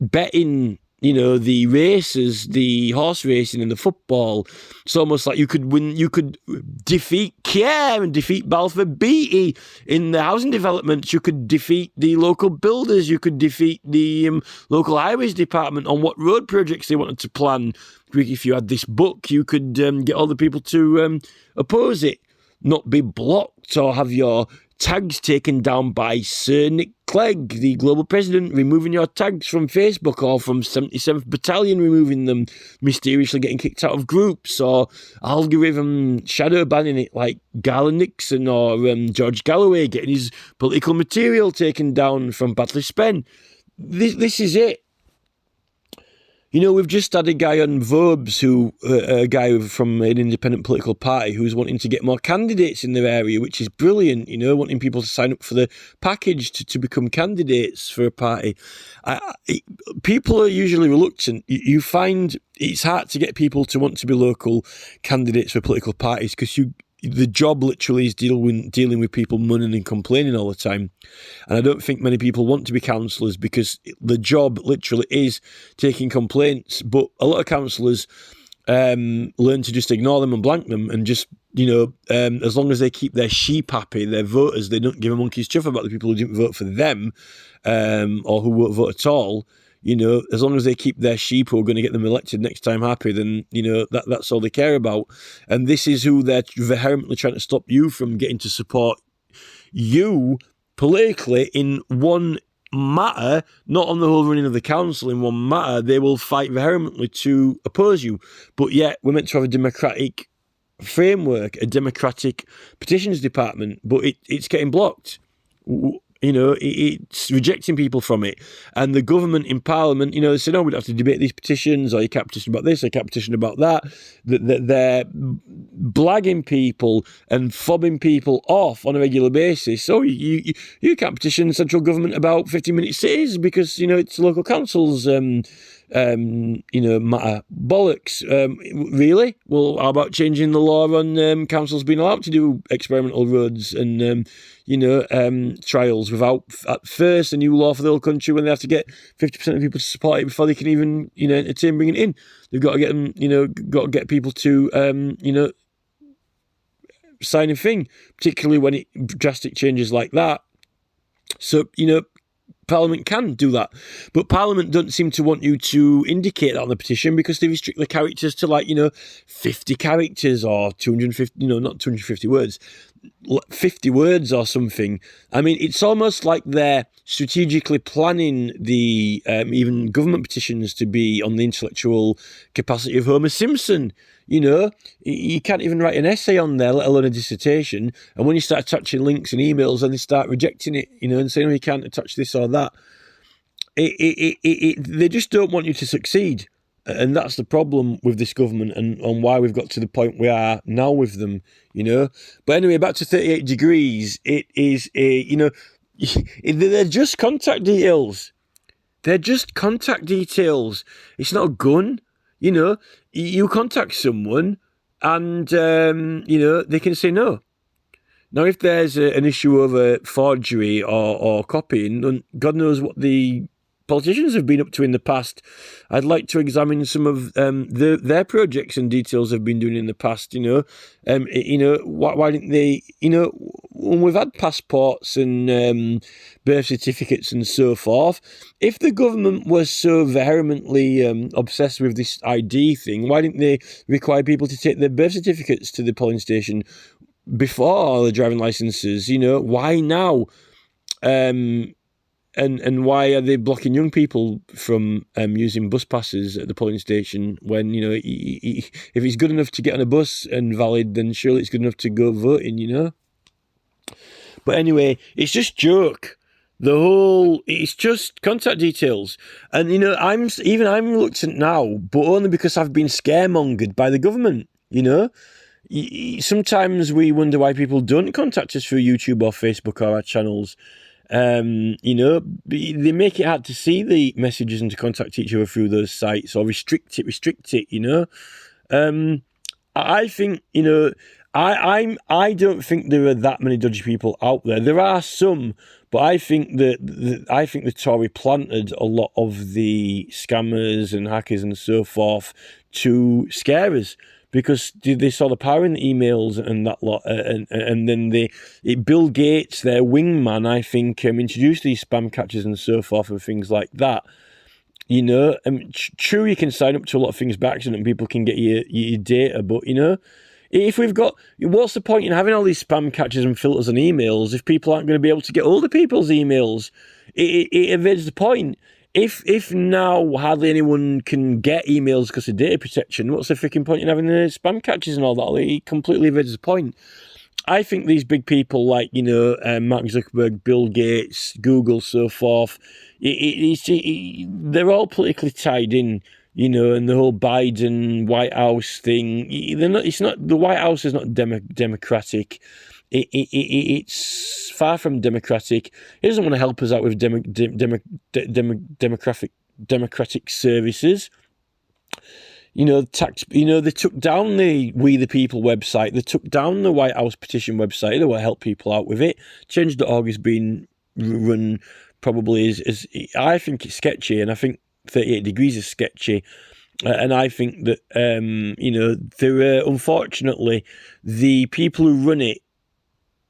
betting, the races, the horse racing and the football. It's almost like you could defeat Kier and defeat Balfour Beatty in the housing developments. You could defeat the local builders. You could defeat the local highways department on what road projects they wanted to plan. If you had this book, you could get all the people to oppose it, not be blocked or have your tags taken down by Sir Nick Clegg, the global president, removing your tags from Facebook, or from 77th Battalion removing them, mysteriously getting kicked out of groups, or algorithm shadow banning it like Garland Nixon, or George Galloway getting his political material taken down from Batley Spen. This is it. We've just had a guy on Vobes, a guy from an independent political party who's wanting to get more candidates in their area, which is brilliant, wanting people to sign up for the package to become candidates for a party. People are usually reluctant. You find it's hard to get people to want to be local candidates for political parties because the job literally is dealing with people moaning and complaining all the time. And I don't think many people want to be councillors because the job literally is taking complaints. But a lot of councillors learn to just ignore them and blank them and just, as long as they keep their sheep happy, their voters, they don't give a monkey's chuff about the people who didn't vote for them or who won't vote at all. As long as they keep their sheep who are going to get them elected next time happy, then, that's all they care about. And this is who they're vehemently trying to stop you from getting to support you politically in one matter, not on the whole running of the council. In one matter, they will fight vehemently to oppose you. But yet, we're meant to have a democratic framework, a democratic petitions department, but it's getting blocked. It's rejecting people from it. And the government in Parliament, they say, no, we'd have to debate these petitions, or you can't petition about this, or you can't petition about that. They're blagging people and fobbing people off on a regular basis. So you can't petition central government about 15-minute cities because, it's local councils, matter. Bollocks. Really? Well, how about changing the law on councils being allowed to do experimental roads and, trials without, at first, a new law for the whole country when they have to get 50% of people to support it before they can even, entertain bringing it in. They've got to get them, got to get people to, sign a thing, particularly when it drastic changes like that. So, Parliament can do that, but Parliament don't seem to want you to indicate that on the petition because they restrict the characters to 50 characters or 250, not 250 words, 50 words or something. I mean, it's almost like they're strategically planning the even government petitions to be on the intellectual capacity of Homer Simpson. You can't even write an essay on there, let alone a dissertation. And when you start attaching links and emails, and they start rejecting it, and saying, you can't attach this or that. They just don't want you to succeed. And that's the problem with this government and why we've got to the point we are now with them, But anyway, back to 38 degrees. It is They're just contact details. They're just contact details. It's not a gun. You know, you contact someone and, they can say no. Now, if there's an issue over forgery or copying, then God knows what the politicians have been up to in the past. I'd like to examine some of their projects and details they've been doing in the past. Why didn't they? When we've had passports and birth certificates and so forth, if the government was so vehemently obsessed with this ID thing, why didn't they require people to take their birth certificates to the polling station before the driving licenses? Why now? And why are they blocking young people from using bus passes at the polling station when, if it's good enough to get on a bus and valid, then surely it's good enough to go voting. But anyway, it's just joke. It's just contact details. And, I'm reluctant now, but only because I've been scaremongered by the government, Sometimes we wonder why people don't contact us through YouTube or Facebook or our channels. They make it hard to see the messages and to contact each other through those sites or restrict it. I think, I don't think there are that many dodgy people out there. There are some, but I think the Tory planted a lot of the scammers and hackers and so forth to scare us, because they saw the power in the emails and that lot, and then Bill Gates, their wingman, I think, introduced these spam catchers and so forth and things like that. True, you can sign up to a lot of things by accident and people can get your data, but if we've got, what's the point in having all these spam catchers and filters on emails if people aren't going to be able to get hold of people's emails? It evades the point. If now hardly anyone can get emails because of data protection, what's the freaking point in having the spam catchers and all that? It completely evades the point. I think these big people like, Mark Zuckerberg, Bill Gates, Google, so forth, they're all politically tied in, and the whole Biden White House thing. The White House is not democratic. It's far from democratic. He doesn't want to help us out with democratic services. They took down the We the People website. They took down the White House petition website. They will help people out with it. Change.org has been run probably as I think it's sketchy, and I think 38 Degrees is sketchy. And I think that, there are, unfortunately, the people who run it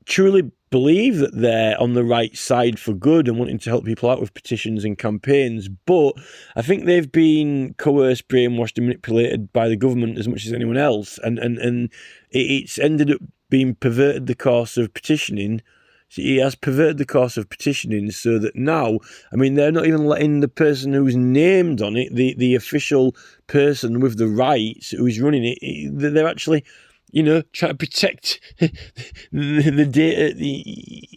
truly believe that they're on the right side for good and wanting to help people out with petitions and campaigns, but I think they've been coerced, brainwashed and manipulated by the government as much as anyone else, and it's ended up being perverted the course of petitioning. He has perverted the course of petitioning so that now, they're not even letting the person who's named on it, the official person with the rights who's running it, they're actually, trying to protect the data.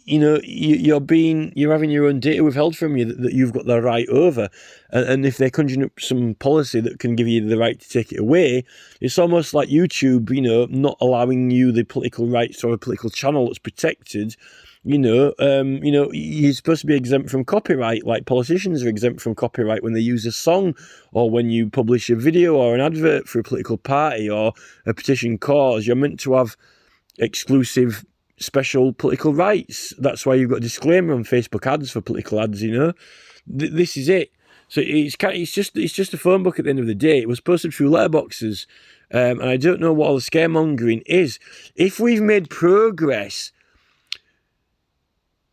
You're having your own data withheld from you that you've got the right over. And if they're conjuring up some policy that can give you the right to take it away, it's almost like YouTube, not allowing you the political rights to a political channel that's protected. You're supposed to be exempt from copyright, like politicians are exempt from copyright when they use a song or when you publish a video or an advert for a political party or a petition cause. You're meant to have exclusive special political rights. That's why you've got a disclaimer on Facebook ads for political ads, This is it. So it's just a phone book at the end of the day. It was posted through letterboxes, and I don't know what all the scaremongering is. If we've made progress,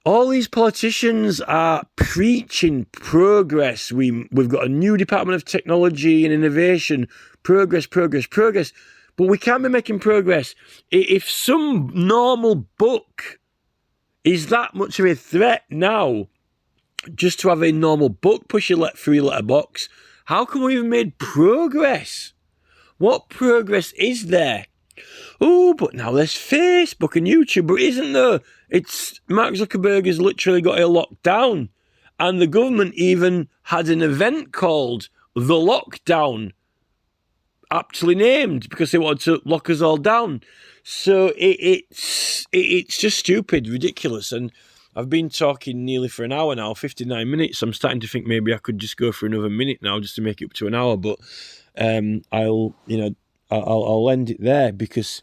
all these politicians are preaching progress. We've got a new Department of Technology and Innovation. Progress. But we can't be making progress if some normal book is that much of a threat now. Just to have a normal book push your through your letterbox, how come we have made progress? What progress is there? Oh, but now there's Facebook and YouTube, but isn't there? It's Mark Zuckerberg has literally got it locked down, and the government even had an event called the Lockdown, aptly named because they wanted to lock us all down. So it's just stupid, ridiculous, and I've been talking nearly for an hour now, 59 minutes. I'm starting to think maybe I could just go for another minute now just to make it up to an hour. But I'll end it there because,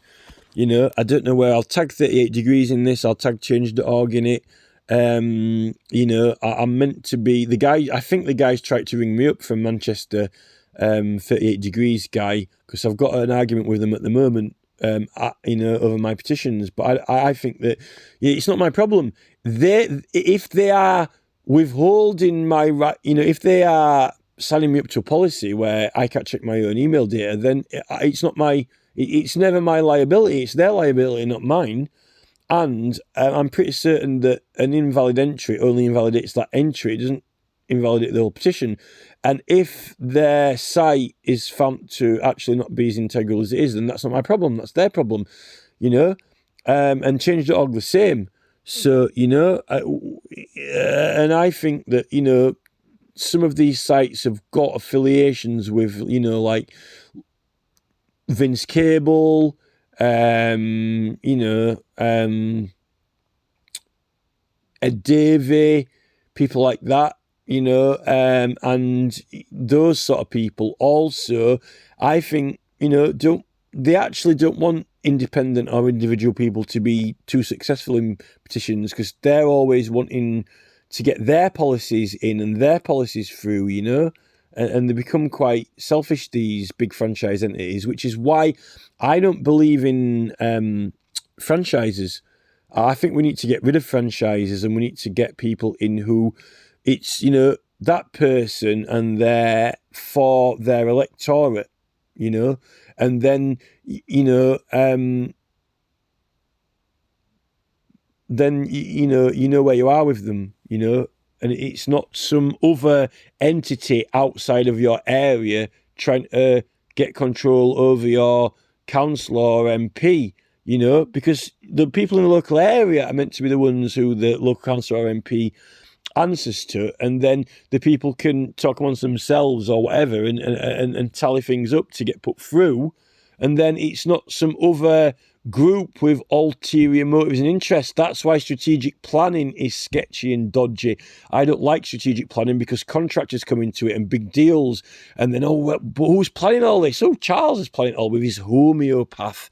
I don't know where I'll tag 38 degrees in this. I'll tag change.org in it. I'm meant to be the guy. I think the guy's tried to ring me up from Manchester, 38 degrees guy, because I've got an argument with them at the moment. Over my petitions, but I think that it's not my problem. If they are withholding my right, if they are signing me up to a policy where I can't check my own email data, then it's not it's never my liability. It's their liability, not mine. And I'm pretty certain that an invalid entry only invalidates that entry. It doesn't invalidate the whole petition. And if their site is found to actually not be as integral as it is, then that's not my problem. That's their problem, and change.org the same. So, and I think that, some of these sites have got affiliations with, like Vince Cable, Ed Davey, people like that. And those sort of people also, I think, they actually don't want independent or individual people to be too successful in petitions because they're always wanting to get their policies in and their policies through, and they become quite selfish, these big franchise entities, which is why I don't believe in franchises. I think we need to get rid of franchises and we need to get people in who it's, that person and they're for their electorate, and then, then, you know where you are with them, and it's not some other entity outside of your area trying to get control over your councillor or MP, because the people in the local area are meant to be the ones who the local councillor or MP answers to, and then the people can talk amongst themselves or whatever and tally things up to get put through, and then it's not some other group with ulterior motives and interests. That's why strategic planning is sketchy and dodgy. I don't like strategic planning because contractors come into it and big deals, and then, but who's planning all this? Oh, Charles is planning it all with his homeopath.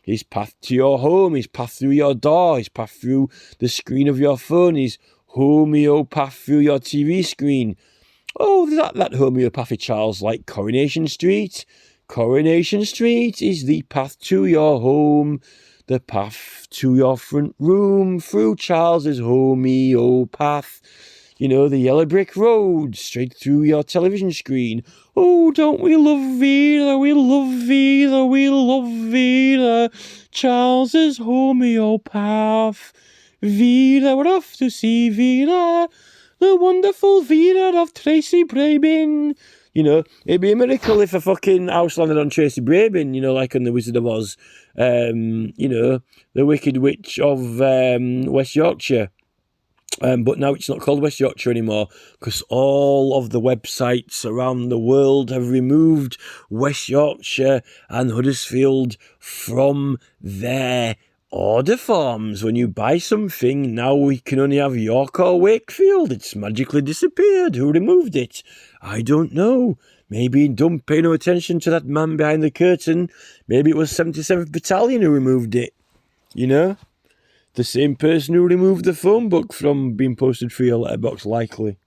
His path to your home, his path through your door, his path through the screen of your phone, his homeopath through your TV screen. Oh, that homeopathy, Charles, like Coronation Street. Coronation Street is the path to your home, the path to your front room through Charles's homeopath. The yellow brick road straight through your television screen. Oh, don't we love Vida? We love Vida. We love Vida. Charles's homeopath. Vida, we're off to see Vida. The wonderful Vida of Tracy Brabin. It'd be a miracle if a fucking house landed on Tracy Brabin, like on The Wizard of Oz. The Wicked Witch of West Yorkshire. But now it's not called West Yorkshire anymore because all of the websites around the world have removed West Yorkshire and Huddersfield from their order forms. When you buy something, now we can only have York or Wakefield. It's magically disappeared. Who removed it? I don't know. Maybe don't pay no attention to that man behind the curtain. Maybe it was 77th Battalion who removed it. The same person who removed the phone book from being posted through your letterbox, likely.